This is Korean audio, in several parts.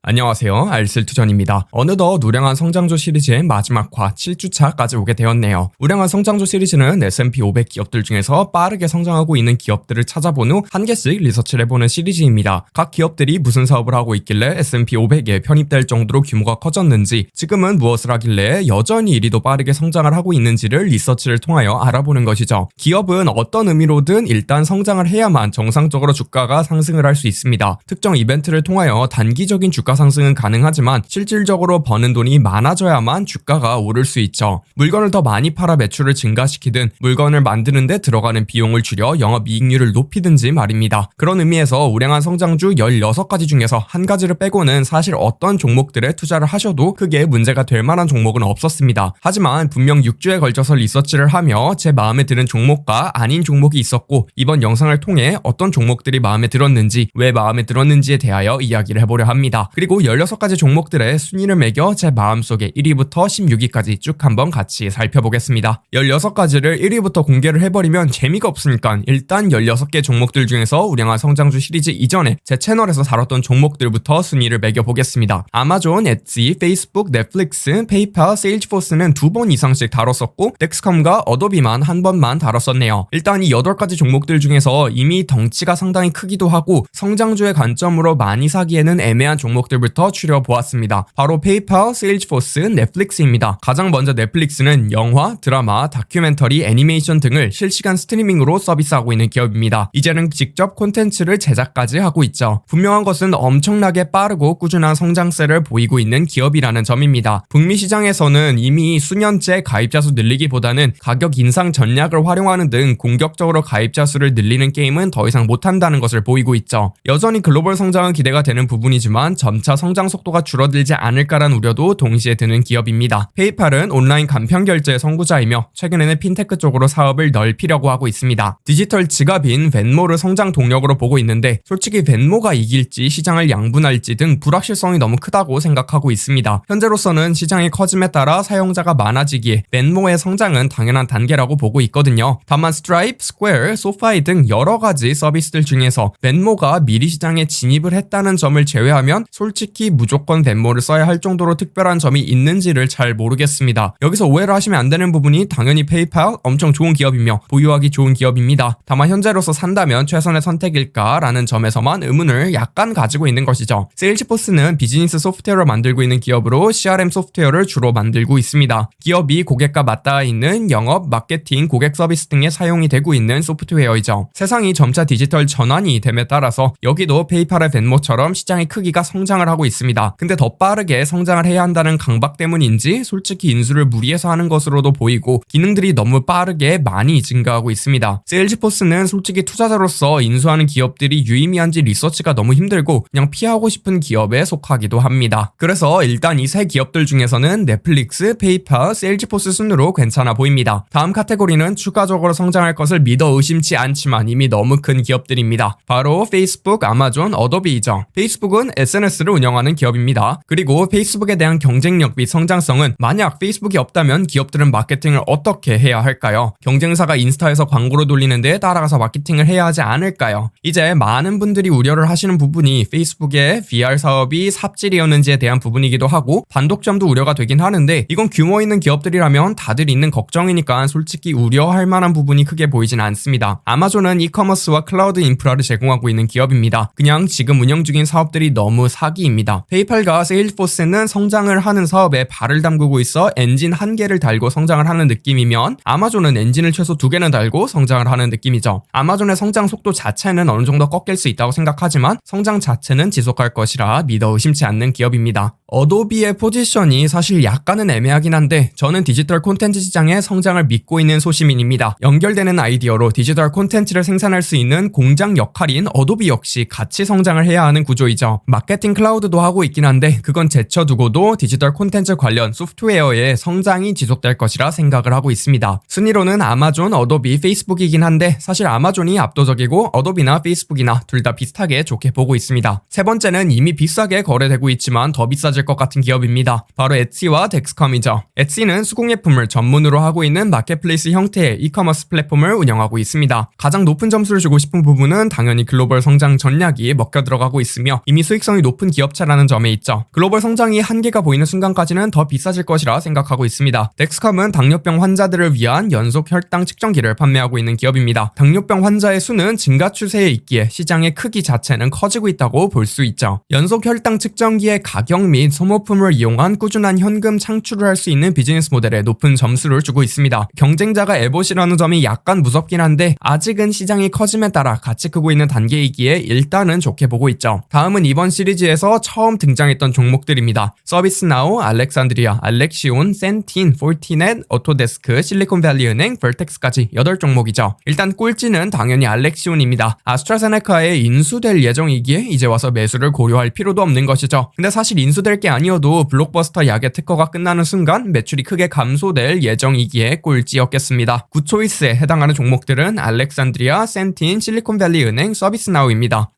안녕하세요. 알쓸투전입니다. 어느덧 우량한 성장조 시리즈의 마지막화 7주차까지 오게 되었네요. 우량한 성장조 시리즈는 S&P 500 기업들 중에서 빠르게 성장하고 있는 기업들을 찾아본 후 한 개씩 리서치를 해보는 시리즈입니다. 각 기업들이 무슨 사업을 하고 있길래 S&P 500에 편입될 정도로 규모가 커졌는지, 지금은 무엇을 하길래 여전히 이리도 빠르게 성장을 하고 있는지를 리서치를 통하여 알아보는 것이죠. 기업은 어떤 의미로든 일단 성장을 해야만 정상적으로 주가가 상승을 할 수 있습니다. 특정 이벤트를 통하여 단기적인 주가 상승은 가능하지만 실질적으로 버는 돈이 많아져야만 주가가 오를 수 있죠. 물건을 더 많이 팔아 매출을 증가시키든 물건을 만드는데 들어가는 비용을 줄여 영업이익률을 높이든지 말입니다. 그런 의미에서 우량한 성장주 16가지 중에서 한 가지를 빼고는 사실 어떤 종목들에 투자를 하셔도 크게 문제가 될 만한 종목은 없었습니다. 하지만 분명 6주에 걸쳐서 리서치를 하며 제 마음에 드는 종목과 아닌 종목이 있었고, 이번 영상을 통해 어떤 종목들이 마음에 들었는지, 왜 마음에 들었는지에 대하여 이야기를 해보려 합니다. 그리고 16가지 종목들의 순위를 매겨 제 마음속에 1위부터 16위까지 쭉 한번 같이 살펴보겠습니다. 16가지를 1위부터 공개를 해버리면 재미가 없으니까 일단 16개 종목들 중에서 우량한 성장주 시리즈 이전에 제 채널에서 다뤘던 종목들부터 순위를 매겨보겠습니다. 아마존, 엣지, 페이스북, 넷플릭스, 페이팔, 세일즈포스는 2번 이상씩 다뤘었고, 덱스컴과 어도비만 한 번만 다뤘었네요. 일단 이 8가지 종목들 중에서 이미 덩치가 상당히 크기도 하고 성장주의 관점으로 많이 사기에는 애매한 종목들부터 추려보았습니다. 바로 페이팔, 세일즈포스, 넷플릭스입니다. 가장 먼저 넷플릭스는 영화, 드라마, 다큐멘터리, 애니메이션 등을 실시간 스트리밍으로 서비스하고 있는 기업입니다. 이제는 직접 콘텐츠를 제작까지 하고 있죠. 분명한 것은 엄청나게 빠르고 꾸준한 성장세를 보이고 있는 기업이라는 점입니다. 북미 시장에서는 이미 수년째 가입자 수 늘리기보다는 가격 인상 전략을 활용하는 등 공격적으로 가입자 수를 늘리는 게임은 더 이상 못한다는 것을 보이고 있죠. 여전히 글로벌 성장은 기대가 되는 부분이지만 점차 성장 속도가 줄어들지 않을까란 우려도 동시에 드는 기업입니다. 페이팔은 온라인 간편 결제의 선구자이며 최근에는 핀테크 쪽으로 사업을 넓히려고 하고 있습니다. 디지털 지갑인 벤모를 성장 동력으로 보고 있는데, 솔직히 벤모가 이길지 시장을 양분할지 등 불확실성이 너무 크다고 생각하고 있습니다. 현재로서는 시장이 커짐에 따라 사용자가 많아지기에 벤모의 성장은 당연한 단계라고 보고 있거든요. 다만 스트라이프, 스퀘어, 소파이 등 여러가지 서비스들 중에서 벤모가 미리 시장에 진입을 했다는 점을 제외하면 솔직히 무조건 벤모를 써야 할 정도로 특별한 점이 있는지를 잘 모르겠습니다. 여기서 오해를 하시면 안 되는 부분이 당연히 페이팔 엄청 좋은 기업이며 보유하기 좋은 기업입니다. 다만 현재로서 산다면 최선의 선택일까라는 점에서만 의문을 약간 가지고 있는 것이죠. 세일즈포스는 비즈니스 소프트웨어를 만들고 있는 기업으로 CRM 소프트웨어를 주로 만들고 있습니다. 기업이 고객과 맞닿아 있는 영업, 마케팅, 고객 서비스 등에 사용이 되고 있는 소프트웨어이죠. 세상이 점차 디지털 전환이 됨에 따라서 여기도 페이팔의 벤모처럼 시장의 크기가 성장을 하고 있습니다. 근데 더 빠르게 성장을 해야 한다는 강박 때문인지 솔직히 인수를 무리해서 하는 것으로도 보이고 기능들이 너무 빠르게 많이 증가하고 있습니다. 세일즈포스는 솔직히 투자자로서 인수하는 기업들이 유의미한지 리서치가 너무 힘들고 그냥 피하고 싶은 기업에 속하기도 합니다. 그래서 일단 이 세 기업들 중에서는 넷플릭스, 페이팔, 세일즈포스 순으로 괜찮아 보입니다. 다음 카테고리는 추가적으로 성장할 것을 믿어 의심치 않지만 이미 너무 큰 기업들입니다. 바로 페이스북, 아마존, 어도비이죠. 페이스북은 SNS를 운영하는 기업입니다. 그리고 페이스북에 대한 경쟁력 및 성장성은, 만약 페이스북이 없다면 기업들은 마케팅을 어떻게 해야 할까요? 경쟁사가 인스타에서 광고를 돌리는 데 따라가서 마케팅을 해야 하지 않을까요? 이제 많은 분들이 우려를 하시는 부분이 페이스북의 VR 사업이 삽질이었는지에 대한 부분이기도 하고 반독점도 우려가 되긴 하는데, 이건 규모 있는 기업들이라면 다들 있는 걱정이니까 솔직히 우려할 만한 부분이 크게 보이진 않습니다. 아마존은 이커머스와 클라우드 인프라를 제공하고 있는 기업입니다. 그냥 지금 운영 중인 사업들이 너무 사기입니다. 페이팔과 세일즈포스는 성장을 하는 사업에 발을 담그고 있어 엔진 한 개를 달고 성장을 하는 느낌이면, 아마존은 엔진을 최소 2개는 달고 성장을 하는 느낌이죠. 아마존의 성장 속도 자체는 어느 정도 꺾일 수 있다고 생각하지만 성장 자체는 지속할 것이라 믿어 의심치 않는 기업입니다. 어도비의 포지션이 사실 약간은 애매하긴 한데 저는 디지털 콘텐츠 시장의 성장을 믿고 있는 소시민입니다. 연결되는 아이디어로 디지털 콘텐츠를 생산할 수 있는 공장 역할인 어도비 역시 같이 성장을 해야 하는 구조이죠. 마케팅 클라우드도 하고 있긴 한데 그건 제쳐두고도 디지털 콘텐츠 관련 소프트웨어의 성장이 지속될 것이라 생각을 하고 있습니다. 순위로는 아마존, 어도비, 페이스북이긴 한데 사실 아마존이 압도적이고 어도비나 페이스북이나 둘 다 비슷하게 좋게 보고 있습니다. 세 번째는 이미 비싸게 거래되고 있지만 더 비싸질 비싸질 것 같은 기업입니다. 바로 엣지와 덱스컴이죠. 엣지는 수공예품을 전문으로 하고 있는 마켓플레이스 형태의 이커머스 플랫폼을 운영하고 있습니다. 가장 높은 점수를 주고 싶은 부분은 당연히 글로벌 성장 전략이 먹혀 들어가고 있으며 이미 수익성이 높은 기업체라는 점에 있죠. 글로벌 성장이 한계가 보이는 순간까지는 더 비싸질 것이라 생각하고 있습니다. 덱스컴은 당뇨병 환자들을 위한 연속 혈당 측정기를 판매하고 있는 기업입니다. 당뇨병 환자의 수는 증가 추세에 있기에 시장의 크기 자체는 커지고 있다고 볼 수 있죠. 연속 혈당 측정기의 가격 및 소모품을 이용한 꾸준한 현금 창출을 할 수 있는 비즈니스 모델에 높은 점수를 주고 있습니다. 경쟁자가 에봇이라는 점이 약간 무섭긴 한데 아직은 시장이 커짐에 따라 같이 크고 있는 단계이기에 일단은 좋게 보고 있죠. 다음은 이번 시리즈에서 처음 등장했던 종목들입니다. 서비스나우, 알렉산드리아, 알렉시온, 센틴, 폴티넷, 오토데스크, 실리콘밸리은행, 벌텍스까지 8종목이죠. 일단 꼴찌는 당연히 알렉시온입니다. 아스트라제네카에 인수될 예정이기에 이제 와서 매수를 고려할 필요도 없는 것이죠. 근데 사실 인수될 게 아니어도 블록버스터 약의 특허가 끝나는 순간 매출이 크게 감소될 예정이기에 꼴찌였겠습니다. 굿초이스에 해당하는 종목들은 알렉산드리아, 센틴, 실리콘밸리은행, 서비스나우입니다.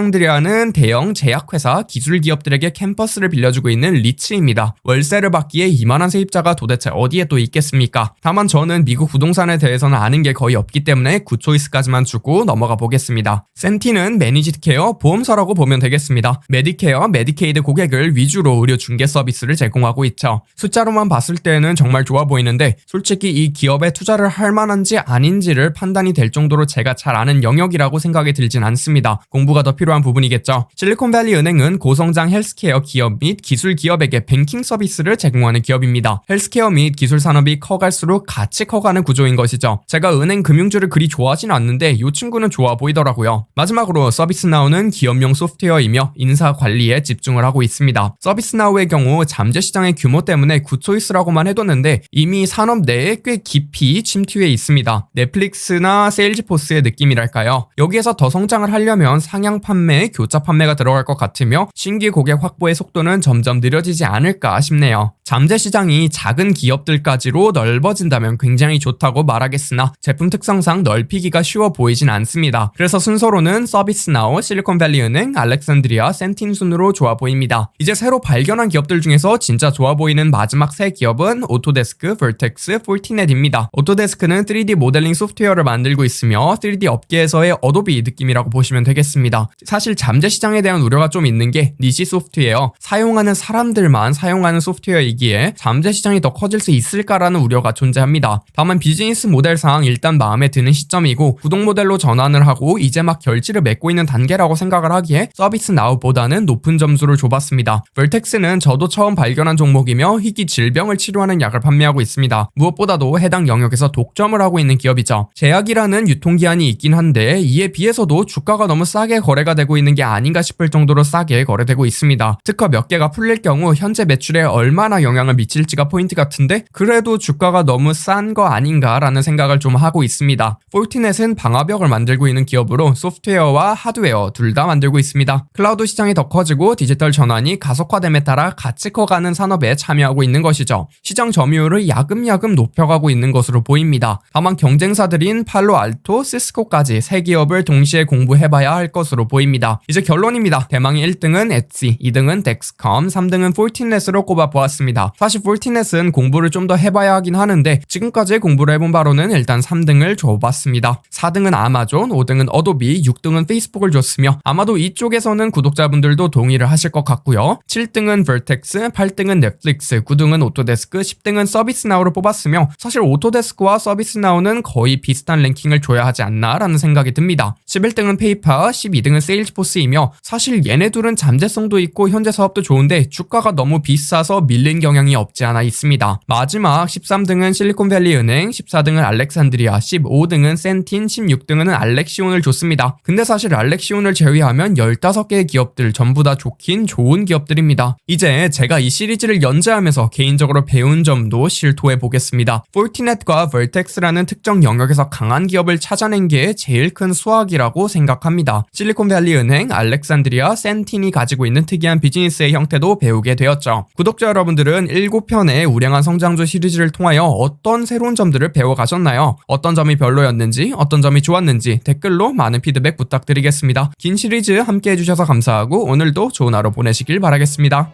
알렉산드리아는 대형 제약회사, 기술기업들에게 캠퍼스를 빌려주고 있는 리츠입니다. 월세를 받기에 이만한 세입자가 도대체 어디에 또 있겠습니까? 다만 저는 미국 부동산에 대해서는 아는 게 거의 없기 때문에 굿초이스까지만 주고 넘어가 보겠습니다. 센틴은 매니지드 케어, 보험사라고 보면 되겠습니다. 메디케어, 메디케이드 고객을 위주로 의료 중개 서비스를 제공하고 있죠. 숫자로만 봤을 때는 정말 좋아 보이는데 솔직히 이 기업에 투자를 할 만한지 아닌지를 판단이 될 정도로 제가 잘 아는 영역이라고 생각이 들진 않습니다. 공부가 더 필요한 부분이겠죠. 실리콘밸리 은행은 고성장 헬스케어 기업 및 기술 기업에게 뱅킹 서비스를 제공하는 기업입니다. 헬스케어 및 기술 산업이 커갈수록 같이 커가는 구조인 것이죠. 제가 은행 금융주를 그리 좋아하진 않는데 이 친구는 좋아 보이더라고요. 마지막으로 서비스나우는 기업용 소프트웨어이며 인사 관리에 집중을 하고 있습니다. 서비스나우의 경우 잠재 시장의 규모 때문에 굿초이스라고만 해뒀는데 이미 산업 내에 꽤 깊이 침투해 있습니다. 넷플릭스나 세일즈포스의 느낌이랄까요. 여기에서 더 성장을 하려면 상향 판매, 교차 판매가 들어갈 것 같으며 신규 고객 확보의 속도는 점점 느려지지 않을까 싶네요. 잠재 시장이 작은 기업들까지로 넓어진다면 굉장히 좋다고 말하겠으나 제품 특성상 넓히기가 쉬워 보이진 않습니다. 그래서 순서로는 서비스나우, 실리콘밸리은행, 알렉산드리아, 센틴 순으로 좋아 보입니다. 이제 새로 발견한 기업들 중에서 진짜 좋아 보이는 마지막 세 기업은 오토데스크, 벌텍스, 폴티넷입니다. 오토데스크는 3D 모델링 소프트웨어를 만들고 있으며 3D 업계에서의 어도비 느낌이라고 보시면 되겠습니다. 사실 잠재 시장에 대한 우려가 좀 있는 게 니시 소프트웨어, 사용하는 사람들만 사용하는 소프트웨어이기에 잠재 시장이 더 커질 수 있을까라는 우려가 존재합니다. 다만 비즈니스 모델상 일단 마음에 드는 시점이고 구독 모델로 전환을 하고 이제 막 결실을 맺고 있는 단계라고 생각을 하기에 서비스나우보다는 높은 점수를 줘봤습니다. 벌텍스는 저도 처음 발견한 종목이며 희귀 질병을 치료하는 약을 판매하고 있습니다. 무엇보다도 해당 영역에서 독점을 하고 있는 기업이죠. 제약이라는 유통기한이 있긴 한데 이에 비해서도 주가가 너무 싸게 거래가 되고 있는 게 아닌가 싶을 정도로 싸게 거래되고 있습니다. 특허 몇 개가 풀릴 경우 현재 매출에 얼마나 영향을 미칠지가 포인트 같은데 그래도 주가가 너무 싼 거 아닌가라는 생각을 좀 하고 있습니다. 폴티넷은 방화벽을 만들고 있는 기업으로 소프트웨어와 하드웨어 둘 다 만들고 있습니다. 클라우드 시장이 더 커지고 디지털 전환이 가속화됨에 따라 같이 커가는 산업에 참여하고 있는 것이죠. 시장 점유율을 야금야금 높여가고 있는 것으로 보입니다. 다만 경쟁사들인 팔로알토, 시스코까지 세 기업을 동시에 공부해봐야 할 것으로 보입니다. 이제 결론입니다. 대망의 1등은 엣지, 2등은 덱스컴, 3등은 폴티넷으로 꼽아보았습니다. 사실 폴티넷은 공부를 좀 더 해봐야 하긴 하는데 지금까지 공부를 해본 바로는 일단 3등을 줘봤습니다. 4등은 아마존, 5등은 어도비, 6등은 페이스북을 줬으며 아마도 이쪽에서는 구독자분들도 동의를 하실 것 같고요. 7등은 벌텍스, 8등은 넷플릭스, 9등은 오토데스크, 10등은 서비스나우를 뽑았으며 사실 오토데스크와 서비스나우는 거의 비슷한 랭킹을 줘야 하지 않나 라는 생각이 듭니다. 11등은 페이파, 12등은 세일즈포스이며 사실 얘네 둘은 잠재성도 있고 현재 사업도 좋은데 주가가 너무 비싸서 밀린 경향이 없지 않아 있습니다. 마지막 13등은 실리콘밸리 은행, 14등은 알렉산드리아, 15등은 센틴, 16등은 알렉시온을 줬습니다. 근데 사실 알렉시온을 제외하면 15개의 기업들 전부 다 좋긴 좋은 기업들입니다. 이제 제가 이 시리즈를 연재하면서 개인적으로 배운 점도 실토해 보겠습니다. 폴티넷과 벌텍스라는 특정 영역에서 강한 기업을 찾아낸 게 제일 큰 수학이라고 생각합니다. 실리콘밸리 은행, 알렉산드리아, 센틴이 가지고 있는 특이한 비즈니스의 형태도 배우게 되었죠. 구독자 여러분들은 7편의 우량한 성장주 시리즈를 통하여 어떤 새로운 점들을 배워가셨나요? 어떤 점이 별로였는지, 어떤 점이 좋았는지 댓글로 많은 피드백 부탁드리겠습니다. 긴 시리즈 함께 해주셔서 감사하고 오늘도 좋은 하루 보내시길 바라겠습니다.